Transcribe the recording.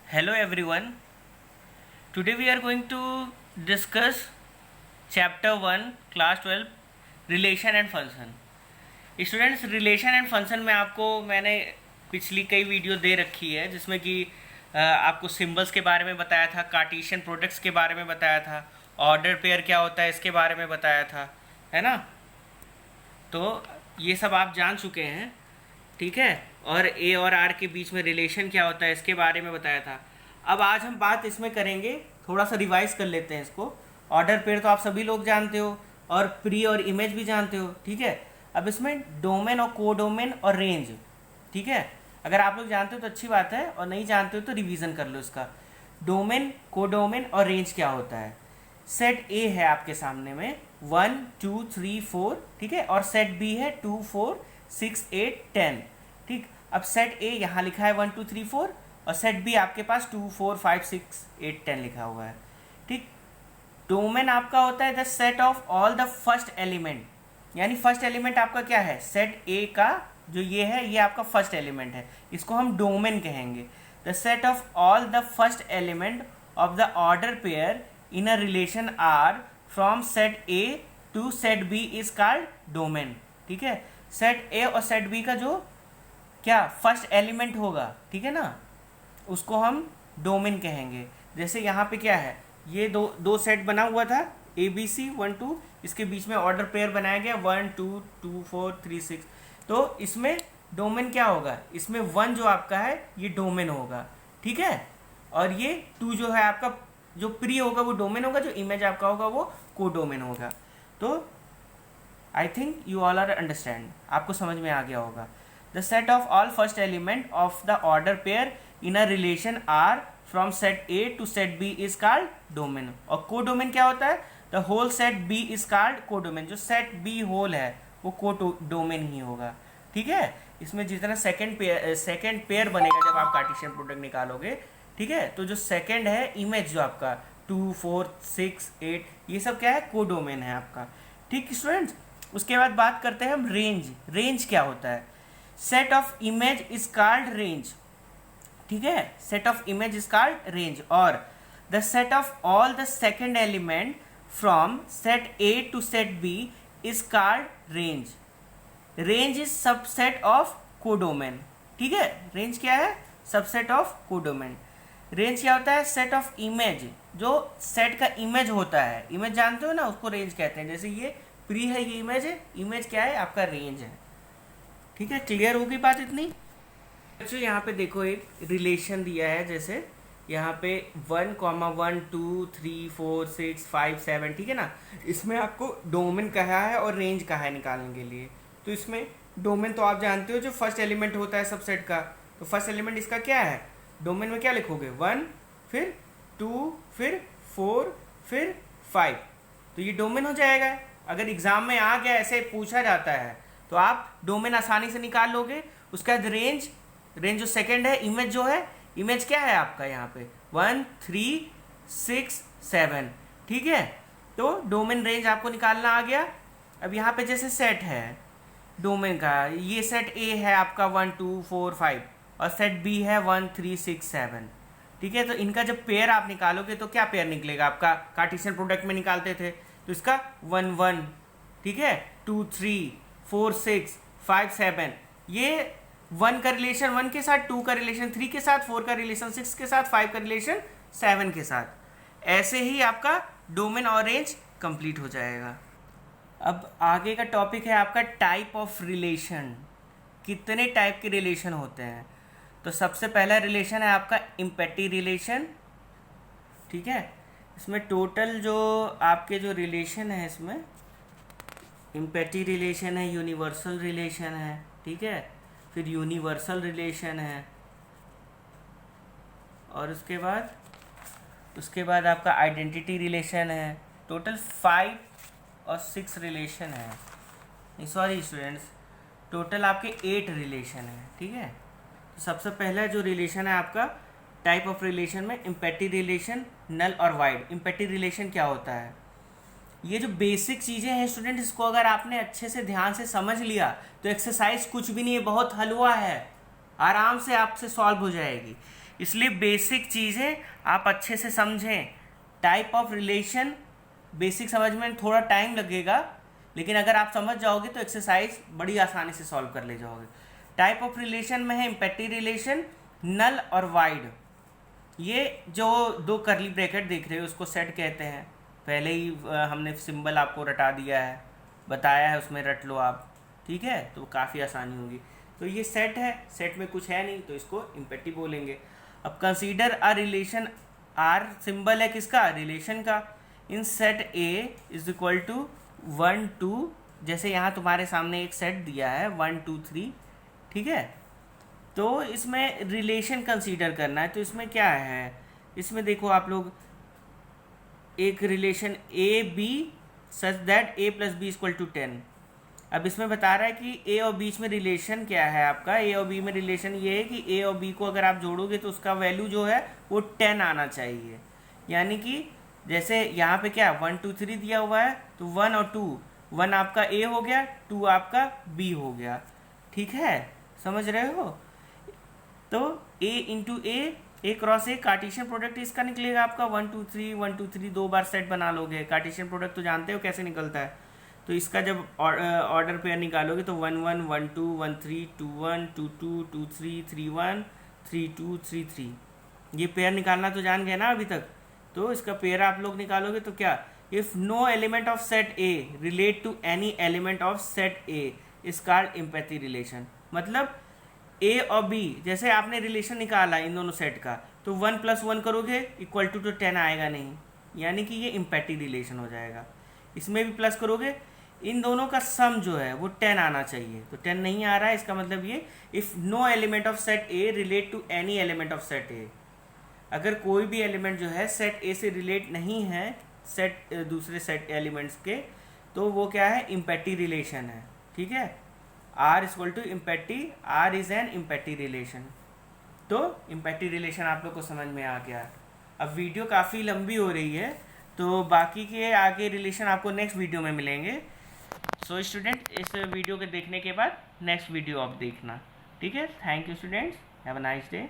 Hello everyone. Today we are going to discuss chapter 1 class 12 relation and function. Students relation and function में आपको मैंने पिछली कई video दे रखी है जिसमें कि आपको सिंबल्स के बारे में बताया था, कार्टेशियन प्रोडक्ट्स के बारे में बताया था, ऑर्डर पेयर क्या होता है इसके बारे में बताया था, है ना। तो ये सब आप जान चुके हैं, ठीक है। और ए और आर के बीच में रिलेशन क्या होता है इसके बारे में बताया था। अब आज हम बात इसमें करेंगे, थोड़ा सा रिवाइज कर लेते हैं इसको। ऑर्डर पेयर तो आप सभी लोग जानते हो और प्री और इमेज भी जानते हो, ठीक है। अब इसमें डोमेन और कोडोमेन और रेंज, ठीक है। अगर आप लोग जानते हो तो अच्छी बात है और नहीं जानते हो तो रिवीजन कर लो इसका। डोमेन, कोडोमेन और रेंज क्या होता है। सेट ए है आपके सामने में 1 2 3 4, ठीक है, और सेट बी है 2 4 6 8 10, ठीक। अब सेट ए यहाँ लिखा है 1 2 3 4 और सेट बी आपके पास 2 4 5 6 8 10 लिखा हुआ है, ठीक। डोमेन आपका होता है the set of all the first element, यानी फर्स्ट एलिमेंट आपका क्या है, सेट ए का जो ये है ये आपका फर्स्ट एलिमेंट है, इसको हम डोमेन कहेंगे। The set of all the first element of the order pair in a relation R from set A to set B is called domain, ठीक है। सेट ए और सेट बी का जो क्या फर्स्ट एलिमेंट होगा, ठीक है ना, उसको हम डोमेन कहेंगे। जैसे यहाँ पे क्या है, ये दो सेट बना हुआ था ए बी सी 1 2, इसके बीच में ऑर्डर पेयर बनाया गया 1 2 2 4 3 6, तो इसमें डोमेन क्या होगा, इसमें 1 जो आपका है ये डोमेन होगा, ठीक है। और ये 2 जो है आपका जो प्री होगा वो डोमेन होगा, जो इमेज आपका होगा वो कोडोमेन होगा। तो I think you all are understand, आपको समझ में आ गया होगा। The set of all first element of the order pair in a relation R from set A to set B is called domain. और कोडोमेन क्या होता है, the whole set B is called codomain. जो set B whole है वो codomain ही होगा, ठीक है। इसमें जितना सेकंड पेयर बनेगा जब आप कार्टेशियन प्रोडक्ट निकालोगे, ठीक है, तो जो सेकंड है इमेज जो आपका 2 4 6 8 ये सब क्या है, कोडोमेन है आपका, ठीक स्टूडेंट्स। उसके बाद बात करते हैं हम रेंज। रेंज क्या होता है, set of image is called range, ठीक है। Set of image is called range. और the set of all the second element from set A to set B is called range. Range is subset of codomain, ठीक है। Range क्या है, subset of codomain. Range क्या होता है, set of image, जो set का इमेज होता है, इमेज जानते हो ना, उसको रेंज कहते हैं। जैसे ये प्री है, ये इमेज है, इमेज क्या है आपका रेंज है, ठीक है। क्लियर होगी बात इतनी। अच्छा यहाँ पे देखो एक रिलेशन दिया है, जैसे यहाँ पे 1 1 2 3 4 6 5 7, ठीक है ना। इसमें आपको डोमेन कहा है और रेंज कहा है निकालने के लिए। तो इसमें डोमेन तो आप जानते हो जो फर्स्ट एलिमेंट होता है सबसेट का, तो फर्स्ट एलिमेंट इसका क्या है, डोमेन में क्या लिखोगे 1 फिर 2 फिर 4 फिर 5, तो ये डोमेन हो जाएगा। अगर एग्जाम में आ गया ऐसे पूछा जाता है तो आप डोमेन आसानी से निकाल लोगे। उसका रेंज, रेंज जो सेकंड है, इमेज जो है, इमेज क्या है आपका यहाँ पे 1 3 6 7, ठीक है। तो डोमेन रेंज आपको निकालना आ गया। अब यहाँ पे जैसे सेट है डोमेन का, ये सेट ए है आपका 1 2 4 5 और सेट बी है 1 3 6 7, ठीक है। तो इनका जब पेयर आप निकालोगे तो क्या पेयर निकलेगा आपका, कार्टेशियन प्रोडक्ट में निकालते थे तो इसका 1 1, ठीक है, 2 3 4 6 5 7, ये 1 का रिलेशन 1 के साथ, 2 का रिलेशन 3 के साथ, 4 का रिलेशन 6 के साथ, 5 का रिलेशन 7 के साथ। ऐसे ही आपका डोमेन और रेंज कंप्लीट हो जाएगा। अब आगे का टॉपिक है आपका टाइप ऑफ रिलेशन। कितने टाइप के रिलेशन होते हैं, तो सबसे पहला रिलेशन है आपका इम्पेटी रिलेशन, ठीक है। इसमें टोटल जो आपके जो रिलेशन है, इसमें इम्पेटी रिलेशन है, यूनिवर्सल रिलेशन है, ठीक है, फिर यूनिवर्सल रिलेशन है, और उसके बाद आपका आइडेंटिटी रिलेशन है। टोटल 5 और 6 रिलेशन है, नहीं सॉरी स्टूडेंट्स, टोटल आपके 8 रिलेशन है, ठीक है। तो सबसे पहला जो रिलेशन है आपका टाइप ऑफ रिलेशन में इम्पेटी रिलेशन, नल और वाइड। इम्पेटी रिलेशन क्या होता है, ये जो बेसिक चीज़ें हैं स्टूडेंट, इसको अगर आपने अच्छे से ध्यान से समझ लिया तो एक्सरसाइज कुछ भी नहीं है, बहुत हलवा है, आराम से आपसे सॉल्व हो जाएगी। इसलिए बेसिक चीज़ें आप अच्छे से समझें। टाइप ऑफ रिलेशन बेसिक समझ में थोड़ा टाइम लगेगा, लेकिन अगर आप समझ जाओगे तो एक्सरसाइज बड़ी आसानी से सॉल्व कर ले जाओगे। टाइप ऑफ रिलेशन में है इम्पैक्टिव रिलेशन, नल और वाइड। ये जो दो करली ब्रैकेट देख रहे हो उसको सेट कहते हैं। पहले ही हमने सिंबल आपको रटा दिया है, बताया है, उसमें रट लो आप, ठीक है, तो काफ़ी आसानी होगी। तो ये सेट है, सेट में कुछ है नहीं तो इसको इम्पैक्टिव बोलेंगे। अब consider a relation, R symbol है किसका, रिलेशन का। In set A is equal to 1 2, जैसे यहाँ तुम्हारे सामने एक सेट दिया है 1 2 3, ठीक है। तो इसमें रिलेशन कंसीडर करना है, तो इसमें क्या है, इसमें देखो आप लोग, एक relation A B such that A plus B equal to 10। अब इसमें बता रहा है कि ए और बीच में रिलेशन क्या है आपका, ए और बी में रिलेशन ये है कि ए और बी को अगर आप जोड़ोगे तो उसका वैल्यू जो है वो 10 आना चाहिए। यानी कि जैसे यहाँ पे क्या 1 2 3 दिया हुआ है, तो 1 और 2, 1 आपका ए हो गया, 2 आपका बी हो गया, ठीक है, समझ रहे हो। तो a into A cross A, Cartesian product इसका निकलेगा आपका 1 2 3 1 2 3, 2 बार सेट बना लोगे। कार्टेशियन प्रोडक्ट तो जानते हो कैसे निकलता है, तो इसका जब ऑर्डर पेयर निकालोगे तो 1 1 1 2 1 3 2 1 2 2 2 3 3 1 3 2 3 3, ये पेयर निकालना तो जान गए ना अभी तक। तो इसका पेयर आप लोग निकालोगे तो क्या, if no element of set A relate to any element of set A is called empty relation. मतलब ए और बी जैसे आपने रिलेशन निकाला इन दोनों सेट का, तो 1 + 1 करोगे इक्वल टू तो 10 आएगा नहीं, यानी कि ये इम्पैक्टिव रिलेशन हो जाएगा। इसमें भी प्लस करोगे, इन दोनों का सम जो है वो 10 आना चाहिए, तो 10 नहीं आ रहा है, इसका मतलब ये if no element of set A relate to any element of set A, अगर कोई भी एलिमेंट जो है सेट ए से रिलेट नहीं है सेट दूसरे सेट एलिमेंट्स के, तो वो क्या है, इम्पैक्टिव रिलेशन है, ठीक है। R equal to injective, R is an injective relation. तो इम्पैक्टिव रिलेशन आप लोग को समझ में आ गया। अब वीडियो काफ़ी लंबी हो रही है, तो बाकी के आगे रिलेशन आपको नेक्स्ट वीडियो में मिलेंगे। सो स्टूडेंट, इस वीडियो के देखने के बाद नेक्स्ट वीडियो आप देखना, ठीक है। Thank you students, have a nice day.